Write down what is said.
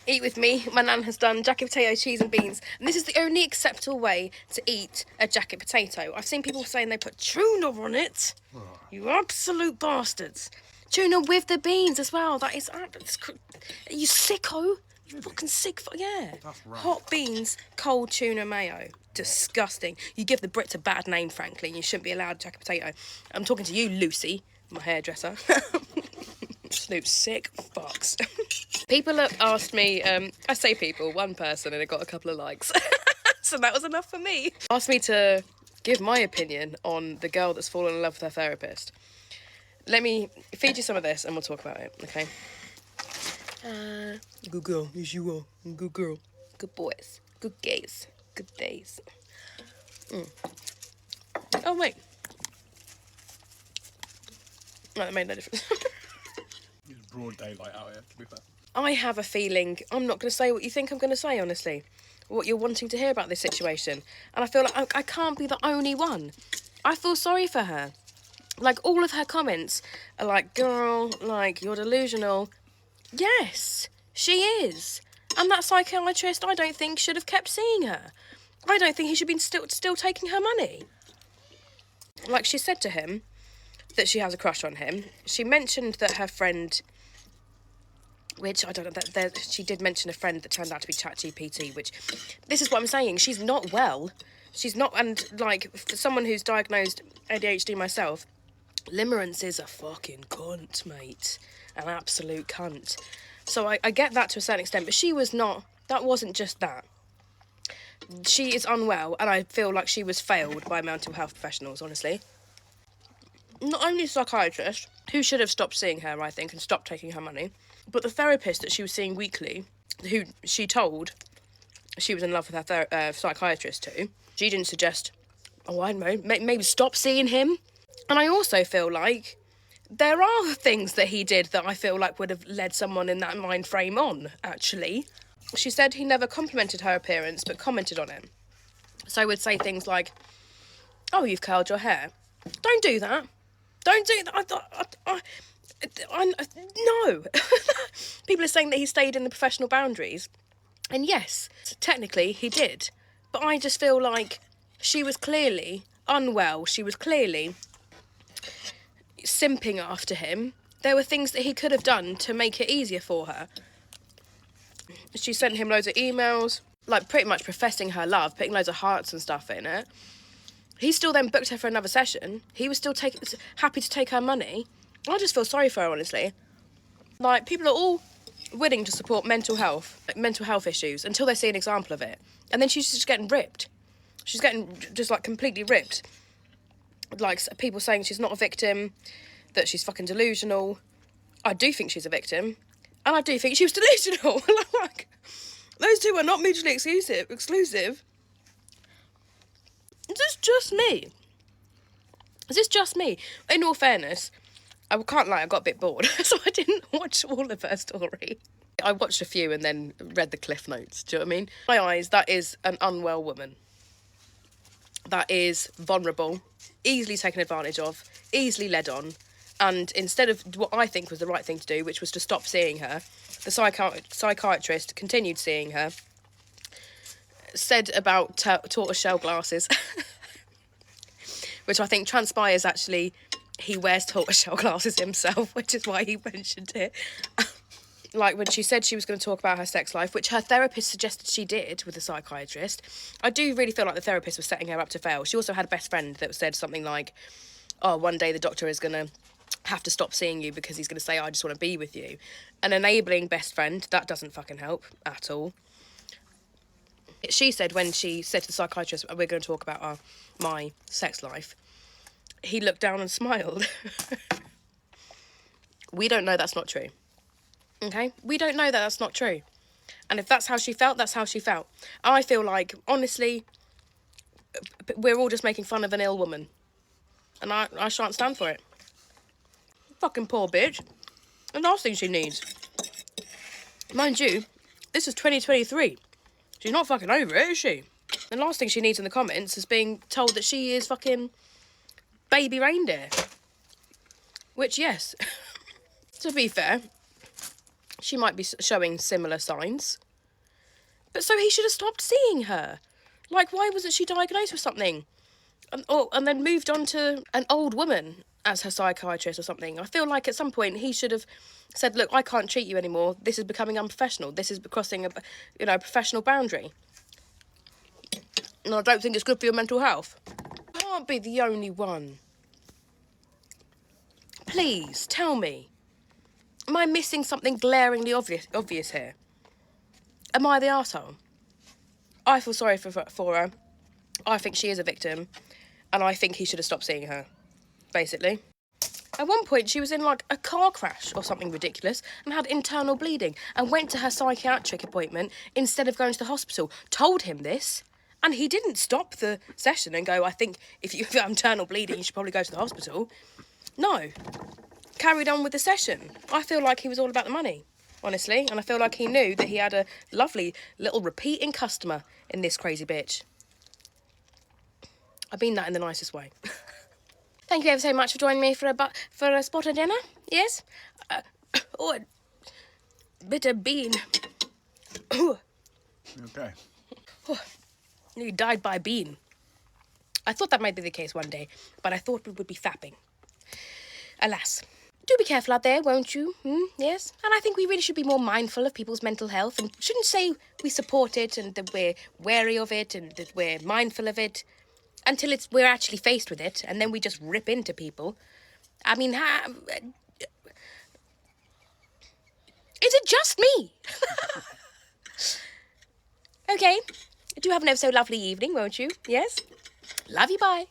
Eat with me. My nan has done jacket potato, cheese and beans. And this is the only acceptable way to eat a jacket potato. I've seen people saying they put tuna on it. Oh. You absolute bastards. Tuna with the beans as well. That is... You sicko. You fucking sick... Yeah. That's right. Hot beans, cold tuna mayo. Disgusting. You give the Brits a bad name, frankly, and you shouldn't be allowed jacket potato. I'm talking to you, Lucy, my hairdresser. Absolute sick fucks. People have asked me, I say people, one person, and it got a couple of likes. So that was enough for me. Asked me to give my opinion on the girl that's fallen in love with her therapist. Let me feed you some of this and we'll talk about it, okay? Good girl, yes you are. Good girl. Good boys. Good gays. Good days. Oh, wait. No, that made no difference. It's broad daylight out here, to be fair. I have a feeling I'm not going to say what you think I'm going to say, honestly. What you're wanting to hear about this situation. And I feel like I can't be the only one. I feel sorry for her. Like, all of her comments are like, girl, like, you're delusional. Yes, she is. And that psychiatrist, I don't think, should have kept seeing her. I don't think he should be still taking her money. Like, she said to him that she has a crush on him. She mentioned that her friend... Which, I don't know, she did mention a friend that turned out to be ChatGPT, which, this is what I'm saying, she's not well. She's not, and, like, for someone who's diagnosed ADHD myself, limerence is a fucking cunt, mate. An absolute cunt. So I get that to a certain extent, but she was not, that wasn't just that. She is unwell, and I feel like she was failed by mental health professionals, honestly. Not only a psychiatrist, who should have stopped seeing her, I think, and stopped taking her money, but the therapist that she was seeing weekly, who she told she was in love with her psychiatrist too, she didn't suggest, oh, I don't know, maybe stop seeing him. And I also feel like there are things that he did that I feel like would have led someone in that mind frame on, actually. She said he never complimented her appearance, but commented on it. So I would say things like, oh, you've curled your hair. Don't do that. Don't do that. No. People are saying that he stayed in the professional boundaries. And yes, technically he did. But I just feel like she was clearly unwell. She was clearly simping after him. There were things that he could have done to make it easier for her. She sent him loads of emails, like pretty much professing her love, putting loads of hearts and stuff in it. He still then booked her for another session. He was still happy to take her money. I just feel sorry for her, honestly. Like, people are all willing to support mental health issues until they see an example of it. And then she's just getting ripped. She's getting just, like, completely ripped. Like, people saying she's not a victim, that she's fucking delusional. I do think she's a victim. And I do think she was delusional. Like, those two are not mutually exclusive. Is this just me? Is this just me? In all fairness, I can't lie, I got a bit bored, so I didn't watch all of her story. I watched a few and then read the cliff notes, do you know what I mean? In my eyes, that is an unwell woman. That is vulnerable, easily taken advantage of, easily led on, and instead of what I think was the right thing to do, which was to stop seeing her, the psychiatrist continued seeing her, said about tortoiseshell glasses, which I think transpires actually he wears tortoiseshell glasses himself, which is why he mentioned it. Like when she said she was going to talk about her sex life, which her therapist suggested she did with the psychiatrist, I do really feel like the therapist was setting her up to fail. She also had a best friend that said something like, oh, one day the doctor is going to have to stop seeing you because he's going to say, I just want to be with you. An enabling best friend, that doesn't fucking help at all. She said when she said to the psychiatrist, we're going to talk about my sex life, he looked down and smiled. We don't know that's not true. Okay? We don't know that that's not true. And if that's how she felt, that's how she felt. I feel like, honestly, we're all just making fun of an ill woman. And I shan't stand for it. Fucking poor bitch. The last thing she needs. Mind you, this is 2023. She's not fucking over it, is she? The last thing she needs in the comments is being told that she is fucking baby reindeer. Which, yes, to be fair, She might be showing similar signs. But so he should have stopped seeing her. Like, why wasn't she diagnosed with something? And then moved on to an old woman as her psychiatrist or something. I feel like at some point he should have said, look, I can't treat you anymore. This is becoming unprofessional. This is crossing a professional boundary. And I don't think it's good for your mental health. I can't be the only one. Please, tell me. Am I missing something glaringly obvious here? Am I the arsehole? I feel sorry for her. I think she is a victim. And I think he should have stopped seeing her, basically. At one point, she was in, like, a car crash or something ridiculous and had internal bleeding and went to her psychiatric appointment instead of going to the hospital. Told him this, and he didn't stop the session and go, I think if you have internal bleeding, you should probably go to the hospital. No. Carried on with the session. I feel like he was all about the money, honestly, and I feel like he knew that he had a lovely little repeating customer in this crazy bitch. I mean that in the nicest way. Thank you ever so much for joining me for a spot of dinner. Yes? A bit of bean. Okay. You died by bean. I thought that might be the case one day, but I thought we would be fapping. Alas. Do be careful out there, won't you? Yes? And I think we really should be more mindful of people's mental health and shouldn't say we support it and that we're wary of it and that we're mindful of it until we're actually faced with it, and then we just rip into people. I mean, is it just me? Okay. Do have an ever so lovely evening, won't you? Yes? Love you, bye.